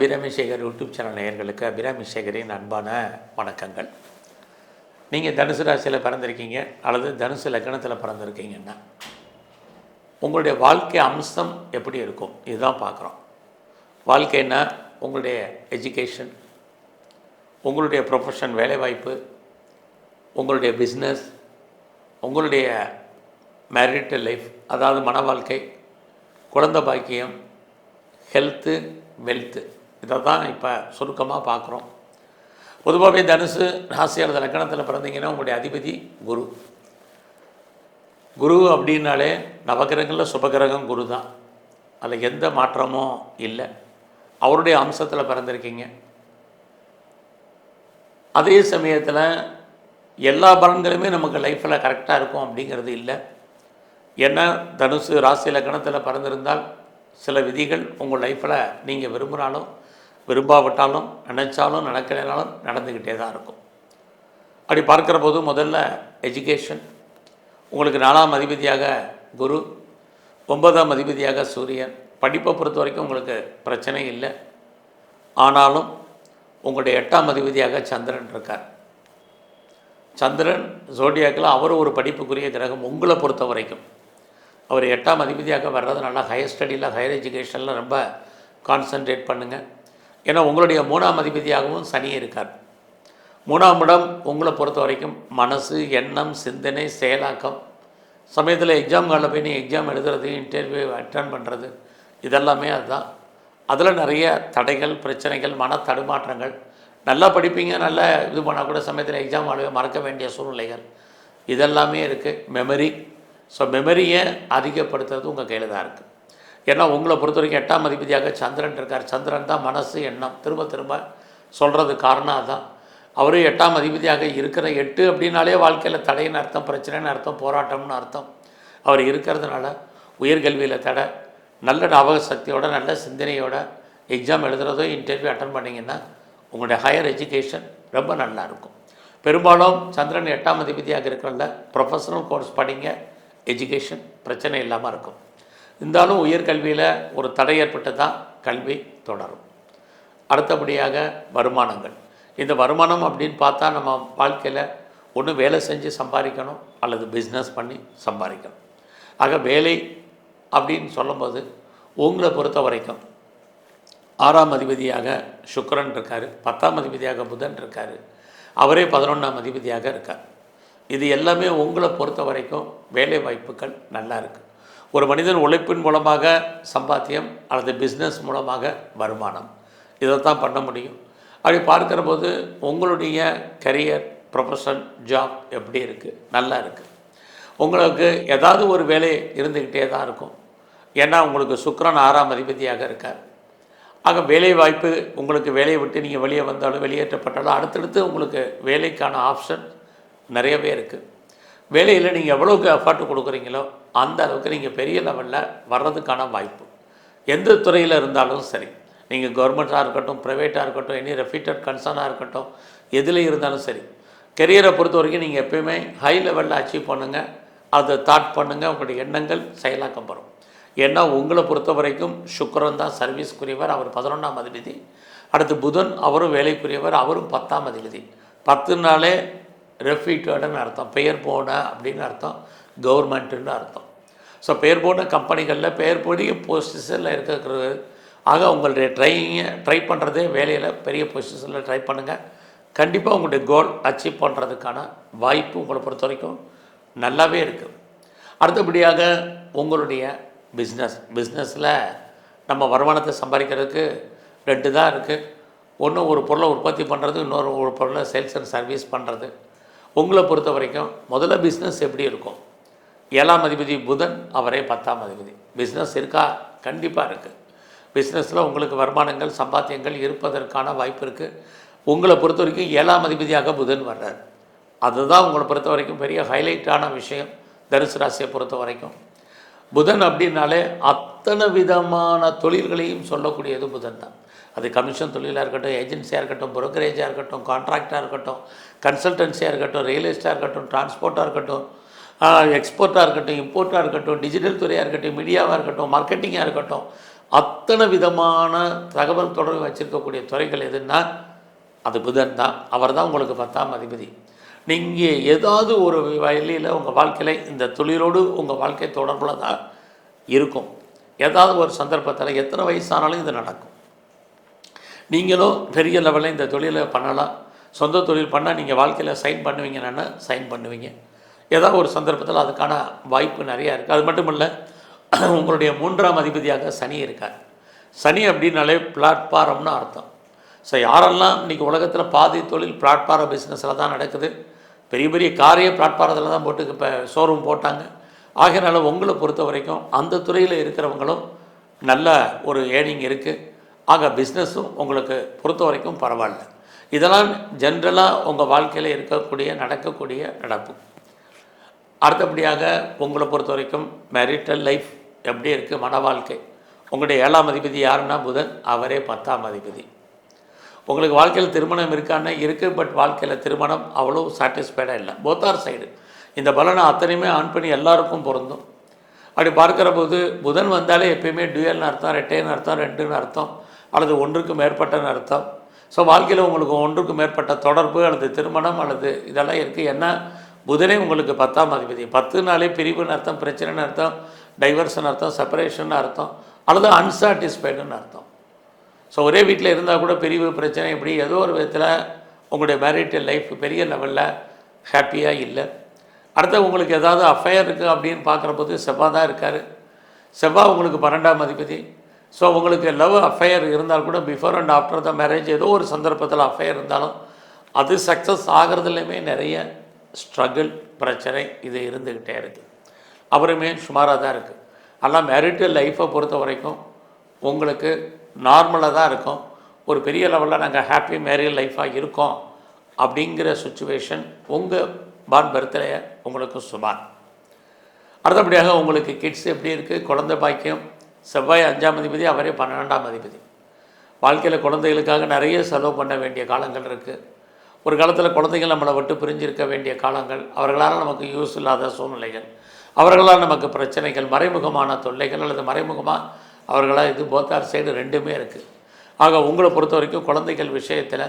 Abirami Sekar YouTube channel நேயர்களுக்கு அபிராமி சேகரின் அன்பான வணக்கங்கள். நீங்கள் தனுசு ராசியில் பிறந்திருக்கீங்க அல்லது தனுசு லக்னத்தில் பிறந்திருக்கீங்கன்னா உங்களுடைய வாழ்க்கை அம்சம் எப்படி இருக்கும் இதுதான் பார்க்குறோம். வாழ்க்கைன்னா உங்களுடைய எஜுகேஷன், உங்களுடைய ப்ரொஃபஷன் வேலைவாய்ப்பு, உங்களுடைய பிஸ்னஸ், உங்களுடைய மேரிட்டல் லைஃப் அதாவது மன வாழ்க்கை, குழந்தை பாக்கியம், ஹெல்த்து, வெல்த்து, இதை தான் இப்போ சுருக்கமாக பார்க்குறோம். பொதுவாகவே தனுசு ராசி அல்லது லக்னத்தில் பிறந்தீங்கன்னா உங்களுடைய அதிபதி குரு. குரு அப்படின்னாலே நவகிரகங்களில் சுபகிரகம் குரு தான், அதில் எந்த மாற்றமும் இல்லை. அவருடைய அம்சத்தில் பிறந்திருக்கீங்க. அதே சமயத்தில் எல்லா பலன்களுமே நமக்கு லைஃப்பில் கரெக்டாக இருக்கும் அப்படிங்கிறது இல்லை. ஏன்னா தனுசு ராசி லக்னத்தில் பிறந்திருந்தால் சில விதிகள் உங்கள் லைஃப்பில் நீங்கள் விரும்பினாலும் விரும்பாவிட்டாலும் நினச்சாலும் நடக்கலைனாலும் நடந்துக்கிட்டே தான் இருக்கும். அப்படி பார்க்குற போது முதல்ல எஜுகேஷன், உங்களுக்கு 4ஆம் அதிபதியாக குரு, 9ஆம் அதிபதியாக சூரியன். படிப்பை பொறுத்த வரைக்கும் உங்களுக்கு பிரச்சனை இல்லை. ஆனாலும் உங்களுடைய 8ஆம் அதிபதியாக சந்திரன் இருக்கார். சந்திரன் ஜோடியாக்கில் அவர் ஒரு படிப்புக்குரிய கிரகம். உங்களை பொறுத்த வரைக்கும் அவர் 8ஆம் அதிபதியாக வர்றதுனால ஹையர் ஸ்டடியில், ஹையர் எஜுகேஷனில் ரொம்ப கான்சன்ட்ரேட் பண்ணுங்கள். ஏன்னா உங்களுடைய 3ஆம் அதிபதியாகவும் சனி இருக்கார். 3ஆம் இடம் உங்களை பொறுத்த வரைக்கும் மனசு, எண்ணம், சிந்தனை, செயலாக்கம். சமயத்தில் எக்ஸாம் காலில் போய் நீங்கள் எக்ஸாம் எழுதுறது, இன்டர்வியூ அட்டன் பண்ணுறது, இதெல்லாமே அதுதான். அதில் நிறைய தடைகள், பிரச்சனைகள், மன தடுமாற்றங்கள். நல்லா படிப்பீங்க, நல்லா இது பண்ணால் கூட சமயத்தில் எக்ஸாம் காலவே மறக்க வேண்டிய சூழ்நிலைகள் இதெல்லாமே இருக்குது. மெமரி, ஸோ மெமரியை அதிகப்படுத்துறது உங்கள் கையில் தான் இருக்குது. ஏன்னா உங்களை பொறுத்த வரைக்கும் 8ஆம் அதிபதியாக சந்திரன் இருக்கார். சந்திரன் தான் மனசு, எண்ணம். திரும்ப திரும்ப சொல்கிறது காரணம் அதுதான். அவர் 8ஆம் அதிபதியாக இருக்கிற 8 அப்படின்னாலே வாழ்க்கையில் தடைன்னு அர்த்தம், பிரச்சனைன்னு அர்த்தம், போராட்டம்னு அர்த்தம். அவர் இருக்கிறதுனால உயர்கல்வியில் தடை, நல்ல ஞாபக சக்தியோட, நல்ல சிந்தனையோட எக்ஸாம் எழுதுறதோ இன்டர்வியூ அட்டன் பண்ணிங்கன்னா உங்களுடைய ஹையர் எஜுகேஷன் ரொம்ப நல்லாயிருக்கும். பெரும்பாலும் சந்திரன் 8ஆம் அதிபதியாக இருக்கிறத ப்ரொஃபஷனல் கோர்ஸ் படிங்க, எஜுகேஷன் பிரச்சனை இல்லாமல் இருக்கும். இருந்தாலும் உயர்கல்வியில் ஒரு தடை ஏற்பட்டு தான் கல்வி தொடரும். அடுத்தபடியாக வருமானங்கள். இந்த வருமானம் அப்படின்னு பார்த்தா நம்ம வாழ்க்கையில் ஒன்று வேலை செஞ்சு சம்பாதிக்கணும் அல்லது பிஸ்னஸ் பண்ணி சம்பாதிக்கணும். ஆக வேலை அப்படின்னு சொல்லும்போது உங்களை பொறுத்த வரைக்கும் 6ஆம் அதிபதியாக சுக்கிரன் இருக்கார், 10ஆம் அதிபதியாக புதன் இருக்கார், அவரே 11ஆம் அதிபதியாக இருக்கார். இது எல்லாமே உங்களை பொறுத்த வரைக்கும் வேலை வாய்ப்புகள் நல்லா இருக்குது. ஒரு மனிதன் உழைப்பின் மூலமாக சம்பாத்தியம் அல்லது பிஸ்னஸ் மூலமாக வருமானம், இதைத்தான் பண்ண முடியும். அப்படி பார்க்குற போது உங்களுடைய கரியர், ப்ரொஃபஷன், ஜாப் எப்படி இருக்குது? நல்லா இருக்குது. உங்களுக்கு ஏதாவது ஒரு வேலை இருந்துக்கிட்டே தான் இருக்கும். ஏன்னா உங்களுக்கு சுக்கிரன் 6ஆம் அதிபதியாக இருக்கார். ஆக வேலை வாய்ப்பு, உங்களுக்கு வேலையை விட்டு நீங்கள் வெளியே வந்தாலும் வெளியேற்றப்பட்டாலும் அடுத்தடுத்து உங்களுக்கு வேலைக்கான ஆப்ஷன் நிறையவே இருக்குது. வேலையில் நீங்கள் எவ்வளோக்கு எஃபர்ட் கொடுக்குறீங்களோ அந்த அளவுக்கு நீங்கள் பெரிய லெவலில் வர்றதுக்கான வாய்ப்பு. எந்த துறையில் இருந்தாலும் சரி, நீங்கள் கவர்மெண்ட்டாக இருக்கட்டும், ப்ரைவேட்டாக இருக்கட்டும், எனி ரெஃப்யூட்டட் கன்சர்னாக இருக்கட்டும், எதில் இருந்தாலும் சரி, கெரியரை பொறுத்த வரைக்கும் நீங்கள் எப்பயுமே ஹை லெவலில் அச்சீவ் பண்ணுங்கள். அதை தாட் பண்ணுங்கள், உங்களுடைய எண்ணங்கள் செயலாக்கப்படும். ஏன்னா உங்களை பொறுத்த வரைக்கும் சுக்கிரன் தான் சர்வீஸ்க்குரியவர், அவர் 11ஆம் அதிபதி. அடுத்து புதன், அவரும் வேலைக்குரியவர், அவரும் 10ஆம் அதிபதி. 10நாலே ரெஃப்யூட்டட்னு அர்த்தம், பெயர் போன அப்படின்னு அர்த்தம், கவர்மெண்ட்டுன்னு அர்த்தம். ஸோ பெயர் போன கம்பெனிகளில் பெயர் போடிய பொசிஷனில் இருக்கிறது. ஆக உங்களுடைய ட்ரை பண்ணுறதே வேலையில் பெரிய பொசிஷனில் ட்ரை பண்ணுங்கள். கண்டிப்பாக உங்களுடைய கோல் அச்சீவ் பண்ணுறதுக்கான வாய்ப்பு உங்களை பொறுத்த வரைக்கும் நல்லாவே இருக்குது. அடுத்தபடியாக உங்களுடைய பிஸ்னஸில் நம்ம வருமானத்தை சம்பாதிக்கிறதுக்கு 2 தான் இருக்குது. ஒன்று ஒரு பொருளை உற்பத்தி பண்ணுறது, இன்னொரு ஒரு பொருளை சேல்ஸ் அண்ட் சர்வீஸ் பண்ணுறது. உங்களை பொறுத்த வரைக்கும் முதல்ல பிஸ்னஸ் எப்படி இருக்கும்? 7ஆம் அதிபதி புதன், அவரே 10ஆம் அதிபதி. பிஸ்னஸ் இருக்கா? கண்டிப்பாக இருக்குது. பிஸ்னஸில் உங்களுக்கு வருமானங்கள், சம்பாத்தியங்கள் இருப்பதற்கான வாய்ப்பு இருக்குது. உங்களை பொறுத்த வரைக்கும் 7ஆம் அதிபதியாக புதன் வர்றார். அதுதான் உங்களை பொறுத்த வரைக்கும் பெரிய ஹைலைட்டான விஷயம். தனுசு ராசியை பொறுத்த வரைக்கும் புதன் அப்படின்னாலே அத்தனை விதமான தொழில்களையும் சொல்லக்கூடியது புதன் தான். அது கமிஷன் தொழிலாக இருக்கட்டும், ஏஜென்சியாக இருக்கட்டும், புரோக்கரேஜாக இருக்கட்டும், கான்ட்ராக்டாக இருக்கட்டும், கன்சல்டன்சியாக இருக்கட்டும், ரியல் எஸ்டேட்டாக இருக்கட்டும், டிரான்ஸ்போர்ட்டாக இருக்கட்டும், எக்ஸ்போர்ட்டாக இருக்கட்டும், இம்போர்ட்டாக இருக்கட்டும், டிஜிட்டல் துறையாக இருக்கட்டும், மீடியாவாக இருக்கட்டும், மார்க்கெட்டிங்காக இருக்கட்டும், அத்தனை விதமான தகவல் தொடர்பு வச்சுருக்கக்கூடிய துறைகள் எதுன்னா அது புதன் தான். அவர் தான் உங்களுக்கு 10ஆம் அதிபதி. நீங்கள் ஏதாவது ஒரு வழியில் உங்கள் வாழ்க்கையில் இந்த தொழிலோடு உங்கள் வாழ்க்கை தொடர்பில் தான் இருக்கும். ஏதாவது ஒரு சந்தர்ப்பத்தில் எத்தனை வயசானாலும் இது நடக்கும். நீங்களும் பெரிய லெவலில் இந்த தொழிலை பண்ணலாம். சொந்த தொழில் பண்ணால் நீங்கள் வாழ்க்கையில் சைன் பண்ணுவீங்கன்னா சைன் பண்ணுவீங்க. ஏதாவது ஒரு சந்தர்ப்பத்தில் அதுக்கான வாய்ப்பு நிறையா இருக்குது. அது மட்டும் இல்லை, உங்களுடைய 3ஆம் அதிபதியாக சனி இருக்கார். சனி அப்படின்னாலே பிளாட்ஃபாரம்னு அர்த்தம். ஸோ யாரெல்லாம் இன்றைக்கி உலகத்தில் பாதி தொழில் பிளாட்ஃபாரம் பிஸ்னஸில் தான் நடக்குது. பெரிய பெரிய காரையே பிளாட்ஃபாரத்தில் தான் போட்டு இப்போ ஷோரூம் போட்டாங்க. ஆகையினால உங்களை பொறுத்த வரைக்கும் அந்த துறையில் இருக்கிறவங்களும் நல்ல ஒரு ஏர்னிங் இருக்குது. ஆக பிஸ்னஸும் உங்களுக்கு பொறுத்த வரைக்கும் பரவாயில்ல. இதெல்லாம் ஜென்ரலாக உங்கள் வாழ்க்கையில் இருக்கக்கூடிய நடக்கக்கூடிய நடப்பு. அடுத்தபடியாக உங்களை பொறுத்த வரைக்கும் மேரிட்டல் லைஃப் எப்படி இருக்குது, மன வாழ்க்கை. உங்களுடைய 7ஆம் அதிபதி யாருன்னா புதன், அவரே 10ஆம் அதிபதி. உங்களுக்கு வாழ்க்கையில் திருமணம் இருக்கான்னா இருக்குது, பட் வாழ்க்கையில் திருமணம் அவ்வளோ சாட்டிஸ்ஃபைடாக இல்லை. போத்தார் சைடு இந்த பலனை அத்தனையுமே ஆன் பண்ணி எல்லாருக்கும் பொருந்தும். அப்படி பார்க்குற போது புதன் வந்தாலே எப்பயுமே டுயல்னு அர்த்தம், ரெட்டைன்னு அர்த்தம், ரெண்டுன்னு அர்த்தம், அல்லது ஒன்றுக்கு மேற்பட்டன்னு அர்த்தம். ஸோ வாழ்க்கையில் உங்களுக்கு ஒன்றுக்கு மேற்பட்ட தொடர்பு அல்லது திருமணம் அல்லது இதெல்லாம் இருக்குது. ஏன்னா புதனே உங்களுக்கு 10ஆம் அதிபதி. 10நாளே பிரிவுன்னு அர்த்தம், பிரச்சனைன்னு அர்த்தம், டைவர்ஷன் அர்த்தம், செப்பரேஷன் அர்த்தம், அல்லது அன்சாட்டிஸ்ஃபைடுன்னு அர்த்தம். ஸோ ஒரே வீட்டில் இருந்தால் கூட பிரிவு பிரச்சனை இப்படி ஏதோ ஒரு விதத்தில் உங்களுடைய மேரிட்டல் லைஃப் பெரிய லெவலில் ஹாப்பியாக இல்லை. அடுத்து உங்களுக்கு ஏதாவது அஃபையர் இருக்குது அப்படின்னு பார்க்குறபோது செவ்வாய் தான் இருக்கார். செவ்வாய் உங்களுக்கு 12ஆம் அதிபதி. ஸோ உங்களுக்கு லவ் அஃபையர் இருந்தால் கூட before and after the marriage ஏதோ ஒரு சந்தர்ப்பத்தில் அஃபையர் இருந்தாலும் அது சக்ஸஸ் ஆகிறதுலையுமே நிறைய ஸ்ட்ரகிள், பிரச்சனை இது இருந்துக்கிட்டே இருக்குது. அப்புறமே சுமாராக தான் இருக்குது. ஆனால் மேரிட்டல் லைஃப்பை பொறுத்த வரைக்கும் உங்களுக்கு நார்மலாக தான் இருக்கும். ஒரு பெரிய லெவலில் நாங்கள் ஹாப்பி மேரிட் லைஃபாக இருக்கோம் அப்படிங்கிற சுச்சுவேஷன் உங்கள் பார்ன் பர்த்டே உங்களுக்கு சுமார். அடுத்தபடியாக உங்களுக்கு கிட்ஸ் எப்படி இருக்குது, குழந்தை பாக்கியம். செவ்வாய் 5ஆம் அதிபதி, அவரே 12ஆம் அதிபதி. வாழ்க்கையில் குழந்தைகளுக்காக நிறைய செலவு பண்ண வேண்டிய காலங்கள் இருக்குது. ஒரு காலத்தில் குழந்தைகள் நம்மளை விட்டு பிரிஞ்சிருக்க வேண்டிய காலங்கள், அவர்களால் நமக்கு யூஸ் இல்லாத சூழ்நிலைகள், அவர்களால் நமக்கு பிரச்சனைகள், மறைமுகமான தொல்லைகள் அல்லது மறைமுகமாக அவர்களால் இது போத்தார் சைடு ரெண்டுமே இருக்குது. ஆக உங்களை பொறுத்த வரைக்கும் குழந்தைகள் விஷயத்தில்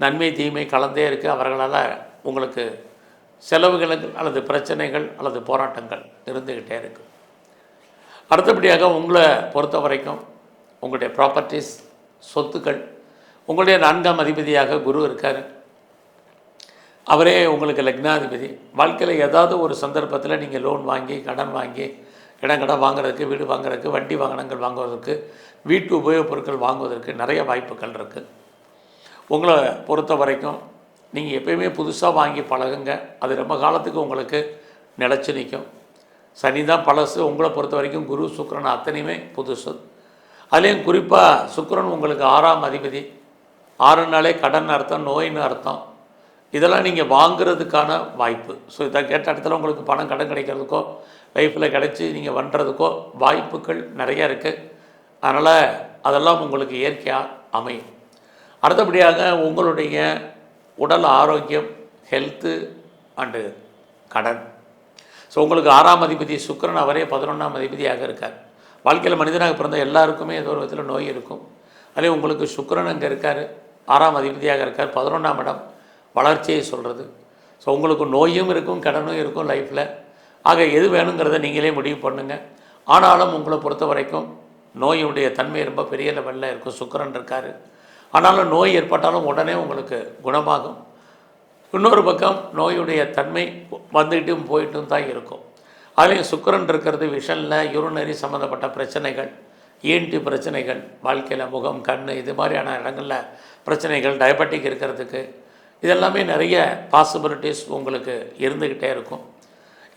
நன்மை தீமை கலந்தே இருக்குது. அவர்களால் உங்களுக்கு செலவுகள் அல்லது பிரச்சனைகள் அல்லது போராட்டங்கள் இருந்துக்கிட்டே இருக்குது. அடுத்தபடியாக உங்களை பொறுத்த வரைக்கும் உங்களுடைய ப்ராப்பர்ட்டிஸ், சொத்துக்கள், உங்களுடைய 4ஆம் அதிபதியாக குரு இருக்கார். அவரே உங்களுக்கு லக்னாதிபதி. வாழ்க்கையில் ஏதாவது ஒரு சந்தர்ப்பத்தில் நீங்கள் லோன் வாங்கி, கடன் வாங்கி, கடன் வாங்குறதுக்கு, வீடு வாங்குறதுக்கு, வண்டி வாகனங்கள் வாங்குவதற்கு, வீட்டு உபயோகப் பொருட்கள் வாங்குவதற்கு நிறைய வாய்ப்புகள் இருக்குது. உங்களை பொறுத்த வரைக்கும் நீங்கள் எப்பயுமே புதுசாக வாங்கி பழகுங்க. அது ரொம்ப காலத்துக்கு உங்களுக்கு நிலச்சி நிற்கும். சனி தான் பழசு. உங்களை பொறுத்த வரைக்கும் குரு, சுக்கிரன் அத்தனையுமே புதுசு. அதுலேயும் குறிப்பாக சுக்கிரன் உங்களுக்கு 6ஆம் அதிபதி. 6நாலே கடன் அர்த்தம், நோயின்னு அர்த்தம். இதெல்லாம் நீங்கள் வாங்குறதுக்கான வாய்ப்பு. ஸோ இதை கேட்ட இடத்துல உங்களுக்கு பணம் கடன் கிடைக்கிறதுக்கோ லைஃப்பில் கிடைச்சி நீங்கள் பண்ணுறதுக்கோ வாய்ப்புகள் நிறையா இருக்குது. அதனால் அதெல்லாம் உங்களுக்கு இயற்கையாக அமையும். அடுத்தபடியாக உங்களுடைய உடல் ஆரோக்கியம், ஹெல்த்து அண்டு கடன். ஸோ உங்களுக்கு 6ஆம் அதிபதி சுக்கிரன், அவரே 11ஆம் அதிபதியாக இருக்கார். வாழ்க்கையில் மனிதனாக பிறந்த எல்லாருக்குமே ஏதோ ஒரு விதத்தில் நோய் இருக்கும். அதே உங்களுக்கு சுக்கிரன் அங்கே இருக்கார், 6ஆம் அதிபதியாக இருக்கார். 11ஆம் இடம் வளர்ச்சியை சொல்கிறது. ஸோ உங்களுக்கு நோயும் இருக்கும், கடனும் இருக்கும் லைஃப்பில். ஆக எது வேணுங்கிறத நீங்களே முடிவு பண்ணுங்கள். ஆனாலும் உங்களை பொறுத்த வரைக்கும் நோயுடைய தன்மை ரொம்ப பெரிய லெவலில் இருக்கும். சுக்கிரன் இருக்கார். ஆனாலும் நோய் ஏற்பட்டாலும் உடனே உங்களுக்கு குணமாகும். இன்னொரு பக்கம் நோயுடைய தன்மை வந்துக்கிட்டும் போயிட்டும் தான் இருக்கும். அதுலேயும் சுக்கிரன் இருக்கிறது விஷனில் யூரினரி சம்மந்தப்பட்ட பிரச்சனைகள், ENT பிரச்சனைகள், வாழ்க்கையில் முகம், கண் இது மாதிரியான இடங்களில் பிரச்சனைகள், டயபெட்டிக் இருக்கிறதுக்கு இதெல்லாமே நிறைய பாசிபிலிட்டிஸ் உங்களுக்கு இருந்துக்கிட்டே இருக்கும்.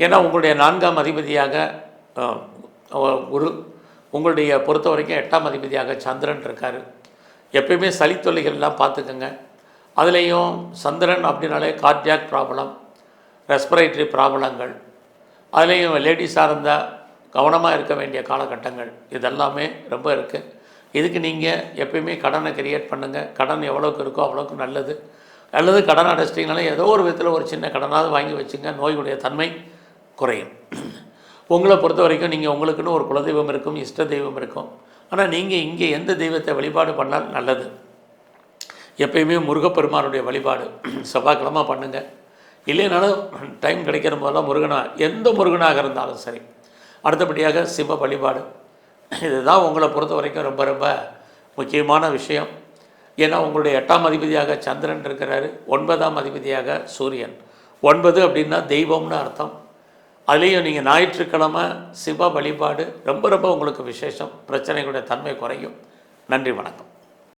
ஏன்னா உங்களுடைய 4ஆம் அதிபதியாக குரு, உங்களுடைய பொறுத்த வரைக்கும் 8ஆம் அதிபதியாக சந்திரன் இருக்கார். எப்பயுமே சளித்தொல்லைகள்லாம் பார்த்துக்கோங்க. அதுலேயும் சந்திரன் அப்படின்னாலே கார்டியாக் ப்ராப்ளம், ரெஸ்பிரேட்டரி ப்ராப்ளங்கள், அதுலேயும் லேடிஸாக இருந்தால் கவனமாக இருக்க வேண்டிய காலகட்டங்கள் இதெல்லாமே ரொம்ப இருக்குது. இதுக்கு நீங்கள் எப்பயுமே கடனை கிரியேட் பண்ணுங்கள். கடன் எவ்வளோக்கு இருக்கோ அவ்வளோக்கு நல்லது. அல்லது கடன் அடைச்சிட்டிங்கனாலே ஏதோ ஒரு விதத்தில் ஒரு சின்ன கடனாவது வாங்கி வச்சுங்க, நோயுடைய தன்மை குறையும். உங்களை பொறுத்த வரைக்கும் நீங்கள் உங்களுக்குன்னு ஒரு குலதெய்வம் இருக்கும், இஷ்ட தெய்வம் இருக்கும். ஆனால் நீங்கள் இங்கே எந்த தெய்வத்தை வழிபாடு பண்ணால் நல்லது? எப்பயுமே முருகப்பெருமானுடைய வழிபாடு செவ்வாய்க்கிழமை பண்ணுங்கள். இல்லைனாலும் டைம் கிடைக்கிற போதெல்லாம் எந்த முருகனாக இருந்தாலும் சரி. அடுத்தபடியாக சிவ வழிபாடு. இதுதான் உங்களை பொறுத்த வரைக்கும் ரொம்ப ரொம்ப முக்கியமான விஷயம். ஏன்னா உங்களுடைய 8ஆம் அதிபதியாக சந்திரன் இருக்கிறாரு, 9ஆம் அதிபதியாக சூரியன். 9 அப்படின்னா தெய்வம்னு அர்த்தம். அதுலேயும் நீங்கள் ஞாயிற்றுக்கிழமை சிவ வழிபாடு ரொம்ப ரொம்ப உங்களுக்கு விசேஷம். பிரச்சனைகளுடைய தன்மை குறையும். நன்றி, வணக்கம்.